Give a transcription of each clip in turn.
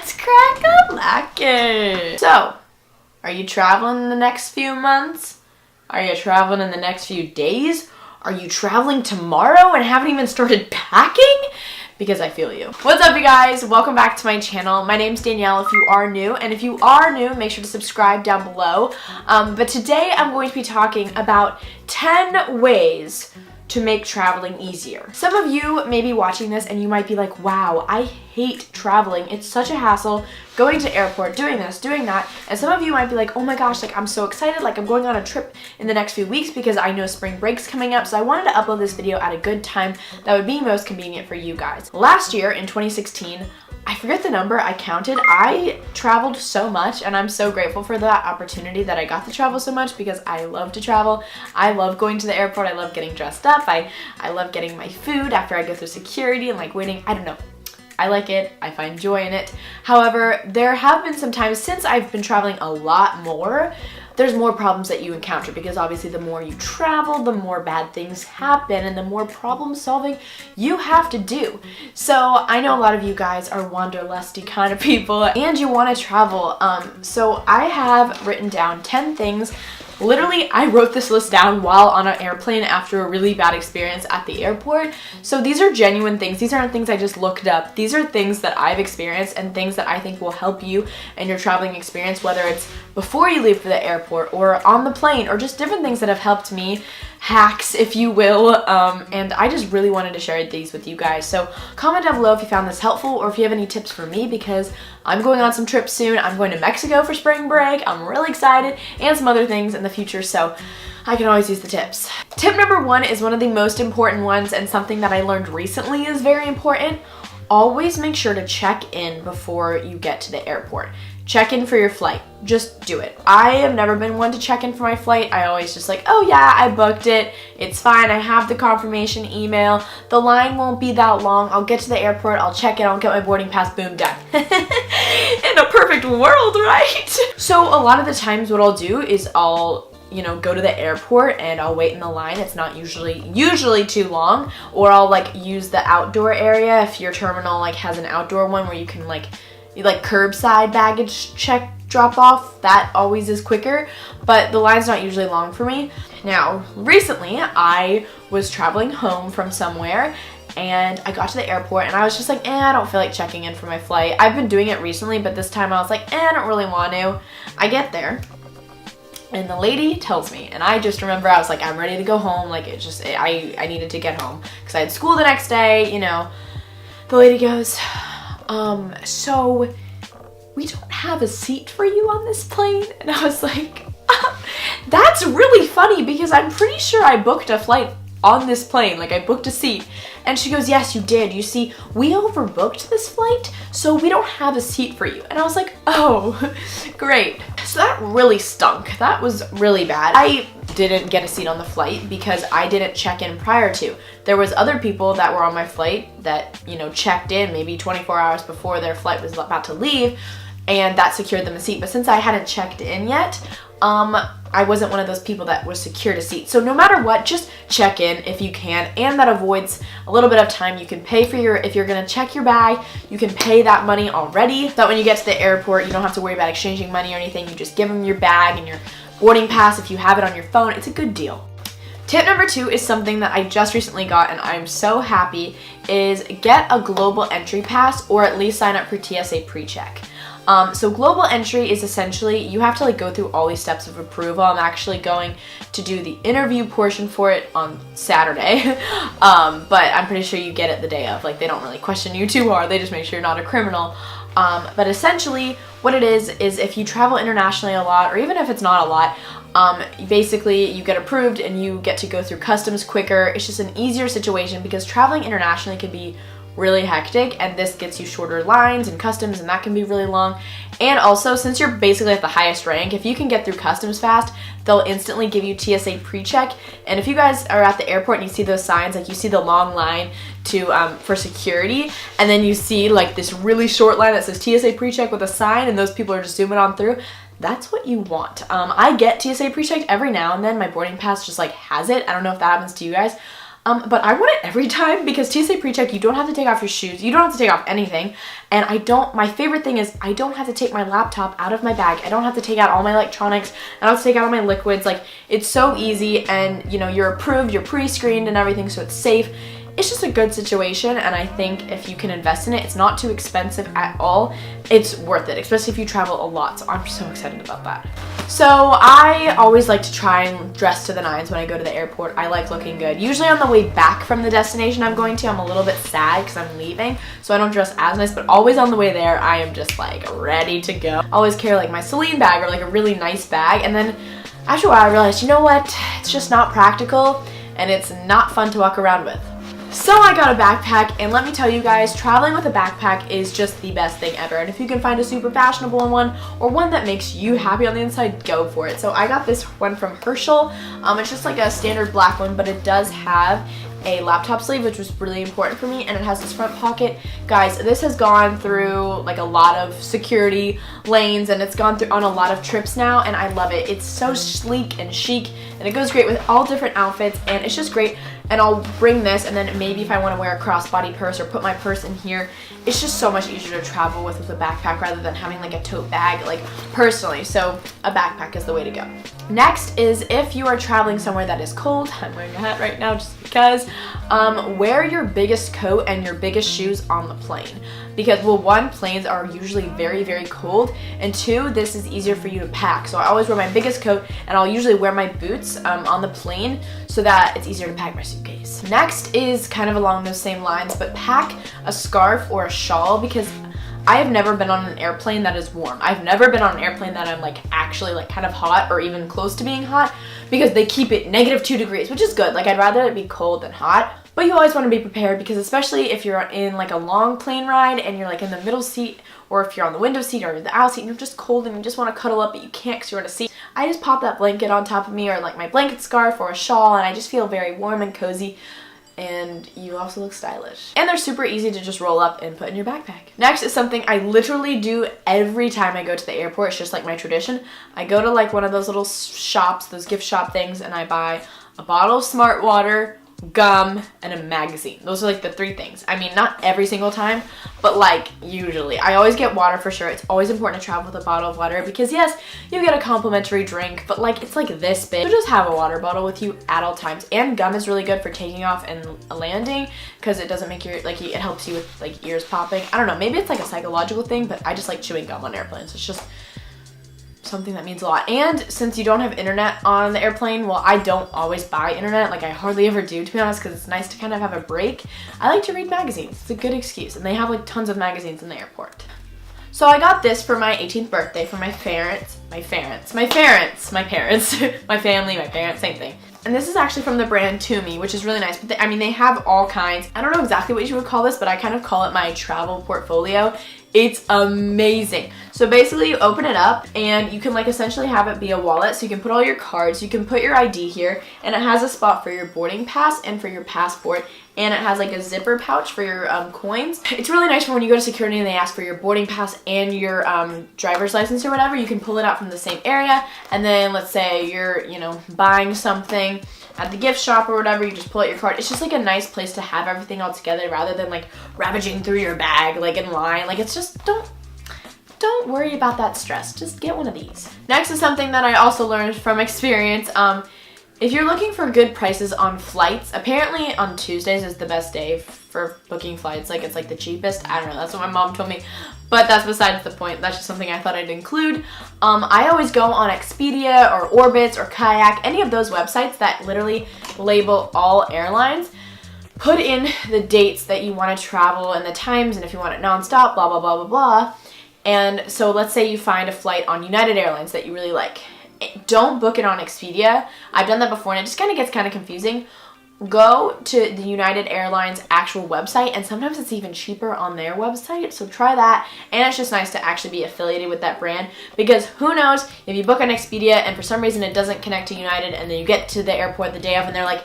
Let's crack-a-lackin'. So, are you traveling in the next few months? Are you traveling in the next few days? Are you traveling tomorrow and haven't even started packing? Because I feel you. What's up, you guys? Welcome back to my channel. My name's Danielle if you are new, and if you are new, make sure to subscribe down below. But today I'm going to be talking about 10 ways to make traveling easier. Some of you may be watching this and you might be like, wow, I hate traveling. It's such a hassle going to airport, doing this, doing that. And some of you might be like, oh my gosh, like I'm so excited. Like I'm going on a trip in the next few weeks because I know spring break's coming up. So I wanted to upload this video at a good time that would be most convenient for you guys. Last year in 2016, I forget the number, I counted. I traveled so much and I'm so grateful for that opportunity that I got to travel so much because I love to travel. I love going to the airport. I love getting dressed up. I love getting my food after I go through security and like waiting. I don't know. I like it. I find joy in it. However, there have been some times since I've been traveling a lot more, there's more problems that you encounter because obviously the more you travel, the more bad things happen and the more problem solving you have to do. So I know a lot of you guys are wanderlusty kind of people and you want to travel. So I have written down 10 things. Literally, I wrote this list down while on an airplane after a really bad experience at the airport. So these are genuine things. These aren't things I just looked up. These are things that I've experienced and things that I think will help you in your traveling experience, whether it's before you leave for the airport or on the plane or just different things that have helped me. Hacks, if you will, and I just really wanted to share these with you guys. So comment down below if you found this helpful or if you have any tips for me because I'm going on some trips soon. I'm going to Mexico for spring break. I'm really excited and some other things in the future, so I can always use the tips. Tip number 1 is one of the most important ones and something that I learned recently is very important. Always make sure to check in before you get to the airport. Check in for your flight. Just do it. I have never been one to check in for my flight. I always just like, oh yeah, I booked it. It's fine. I have the confirmation email. The line won't be that long. I'll get to the airport. I'll check in. I'll get my boarding pass. Boom, done. In a perfect world, right? So a lot of the times what I'll do is I'll go to the airport and I'll wait in the line. It's not usually too long, or I'll like use the outdoor area if your terminal like has an outdoor one where you can like curbside baggage check drop off. That always is quicker, but the line's not usually long for me. Now, recently I was traveling home from somewhere and I got to the airport and I was just like, I don't feel like checking in for my flight. I've been doing it recently, but this time I was like, I don't really want to. I get there and the lady tells me, and I just remember I was like, I'm ready to go home. Like I needed to get home because I had school the next day, The lady goes, so we don't have a seat for you on this plane. And I was like, that's really funny because I'm pretty sure I booked a flight on this plane. Like I booked a seat. And she goes, yes, you did. You see, we overbooked this flight, so we don't have a seat for you. And I was like, oh, great. So that really stunk. That was really bad. I didn't get a seat on the flight because I didn't check in prior to. There was other people that were on my flight that, checked in maybe 24 hours before their flight was about to leave, and that secured them a seat. But since I hadn't checked in yet, I wasn't one of those people that was secured a seat. So no matter what, just check in if you can, and that avoids a little bit of time. You can pay for if you're gonna check your bag, you can pay that money already. So that when you get to the airport, you don't have to worry about exchanging money or anything. You just give them your bag and your boarding pass if you have it on your phone. It's a good deal. Tip number 2 is something that I just recently got and I'm so happy, is get a global entry pass or at least sign up for TSA PreCheck. So global entry is essentially, you have to go through all these steps of approval. I'm actually going to do the interview portion for it on Saturday, but I'm pretty sure you get it the day of. They don't really question you too hard. They just make sure you're not a criminal. But essentially what it is if you travel internationally a lot, or even if it's not a lot, basically you get approved and you get to go through customs quicker. It's just an easier situation because traveling internationally can be really hectic, and this gets you shorter lines and customs, and that can be really long. And also, since you're basically at the highest rank, if you can get through customs fast, they'll instantly give you TSA PreCheck. And if you guys are at the airport and you see those signs, you see the long line for security, and then you see this really short line that says TSA PreCheck with a sign, and those people are just zooming on through. That's what you want. I get TSA PreChecked every now and then. My boarding pass just has it. I don't know if that happens to you guys. But I want it every time because TSA PreCheck, you don't have to take off your shoes. You don't have to take off anything. And my favorite thing is I don't have to take my laptop out of my bag. I don't have to take out all my electronics. I don't have to take out all my liquids. Like, it's so easy, and you know, you're approved, you're pre-screened and everything, so it's safe. It's just a good situation, and I think if you can invest in it, it's not too expensive at all. It's worth it, especially if you travel a lot, so I'm so excited about that. So I always like to try and dress to the nines when I go to the airport. I like looking good. Usually on the way back from the destination I'm going to, I'm a little bit sad because I'm leaving, so I don't dress as nice, but always on the way there, I am just like ready to go. I always carry like my Celine bag or like a really nice bag, and then after a while I realized, you know what, it's just not practical and it's not fun to walk around with. So I got a backpack, and let me tell you guys, traveling with a backpack is just the best thing ever. And if you can find a super fashionable one or one that makes you happy on the inside, go for it. So I got this one from Herschel. It's just like a standard black one, but it does have a laptop sleeve, which was really important for me, and it has this front pocket. Guys, this has gone through like a lot of security lanes, and it's gone through on a lot of trips now, and I love it. It's so sleek and chic, and it goes great with all different outfits, and it's just great. And I'll bring this, and then maybe if I want to wear a crossbody purse or put my purse in here, it's just so much easier to travel with a backpack rather than having like a tote bag, like personally. So a backpack is the way to go. Next is if you are traveling somewhere that is cold, I'm wearing a hat right now just because, wear your biggest coat and your biggest shoes on the plane. Because, well, one, planes are usually very, very cold, and two, this is easier for you to pack. So I always wear my biggest coat, and I'll usually wear my boots on the plane so that it's easier to pack my suitcase. Next is kind of along those same lines, but pack a scarf or a shawl, because I have never been on an airplane that is warm. I've never been on an airplane that I'm like actually like kind of hot or even close to being hot, because they keep it -2 degrees, which is good. Like, I'd rather it be cold than hot. But you always want to be prepared, because especially if you're in like a long plane ride and you're like in the middle seat, or if you're on the window seat or the aisle seat and you're just cold and you just want to cuddle up but you can't because you're in a seat, I just pop that blanket on top of me, or like my blanket scarf or a shawl, and I just feel very warm and cozy. And you also look stylish. And they're super easy to just roll up and put in your backpack. Next is something I literally do every time I go to the airport. It's just like my tradition. I go to like one of those little shops, those gift shop things, and I buy a bottle of Smart Water, gum, and a magazine. Those are like the 3 things. I mean, not every single time, but like usually. I always get water for sure. It's always important to travel with a bottle of water, because yes, you get a complimentary drink, but like it's like this big. So just have a water bottle with you at all times. And gum is really good for taking off and landing, because it doesn't make your, like, it helps you with like ears popping. I don't know, maybe it's like a psychological thing, but I just like chewing gum on airplanes. It's just something that means a lot. And since you don't have internet on the airplane, well, I don't always buy internet, like I hardly ever do, to be honest, because it's nice to kind of have a break. I like to read magazines. It's a good excuse, and they have like tons of magazines in the airport. So I got this for my 18th birthday for my parents, my family, my parents, same thing. And this is actually from the brand Tumi, which is really nice. But I mean, they have all kinds. I don't know exactly what you would call this, but I kind of call it my travel portfolio. It's amazing. So basically you open it up and you can like essentially have it be a wallet. So you can put all your cards, you can put your ID here, and it has a spot for your boarding pass and for your passport. And it has like a zipper pouch for your coins. It's really nice for when you go to security and they ask for your boarding pass and your driver's license or whatever. You can pull it out from the same area, and then let's say you're, you know, buying something at the gift shop or whatever, you just pull out your card. It's just like a nice place to have everything all together rather than like ravaging through your bag like in line. Like, it's just, don't worry about that stress. Just get one of these. Next is something that I also learned from experience. If you're looking for good prices on flights, apparently on Tuesdays is the best day for booking flights. Like, it's like the cheapest. I don't know. That's what my mom told me. But that's besides the point. That's just something I thought I'd include. I always go on Expedia or Orbitz or Kayak, any of those websites that literally label all airlines. Put in the dates that you want to travel and the times, and if you want it nonstop, blah, blah, blah, blah, blah. And so let's say you find a flight on United Airlines that you really like. Don't book it on Expedia. I've done that before, and it just kind of gets kind of confusing. Go to the United Airlines actual website, and sometimes it's even cheaper on their website, so try that. And it's just nice to actually be affiliated with that brand, because who knows, if you book on Expedia and for some reason it doesn't connect to United, and then you get to the airport the day of and they're like,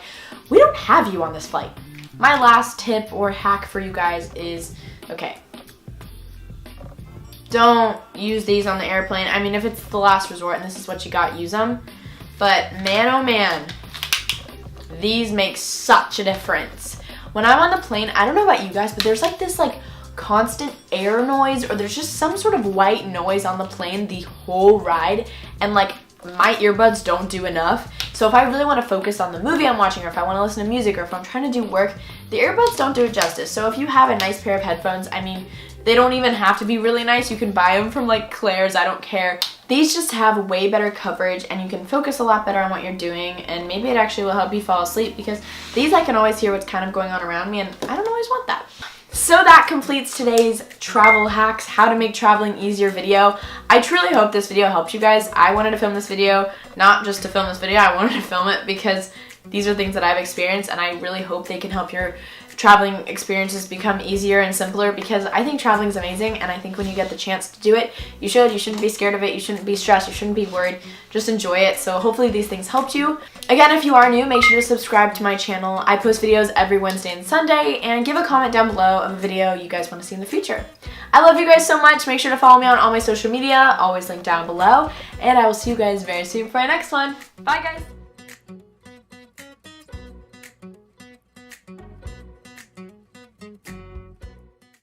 we don't have you on this flight. My last tip or hack for you guys is, okay, don't use these on the airplane. I mean, if it's the last resort and this is what you got, use them. But man, oh man, These make such a difference. When I'm on the plane, I don't know about you guys, but there's like this like constant air noise, or there's just some sort of white noise on the plane the whole ride, and like my earbuds don't do enough. So if I really want to focus on the movie I'm watching, or if I want to listen to music, or if I'm trying to do work, the earbuds don't do it justice. So if you have a nice pair of headphones, I mean, they don't even have to be really nice. You can buy them from like Claire's, I don't care. These just have way better coverage, and you can focus a lot better on what you're doing, and maybe it actually will help you fall asleep, because these I can always hear what's kind of going on around me, and I don't always want that. So that completes today's travel hacks, how to make traveling easier video. I truly hope this video helped you guys. I wanted to film this video, not just to film this video, I wanted to film it because these are things that I've experienced, and I really hope they can help your traveling experiences become easier and simpler, because I think traveling is amazing, and I think when you get the chance to do it, you shouldn't be scared of it, you shouldn't be stressed, you shouldn't be worried, just enjoy it. So hopefully these things helped you. Again, if you are new, make sure to subscribe to my channel. I post videos every Wednesday and Sunday, and give a comment down below of a video you guys want to see in the future. I love you guys so much. Make sure to follow me on all my social media, always linked down below, and I will see you guys very soon for my next one. Bye guys!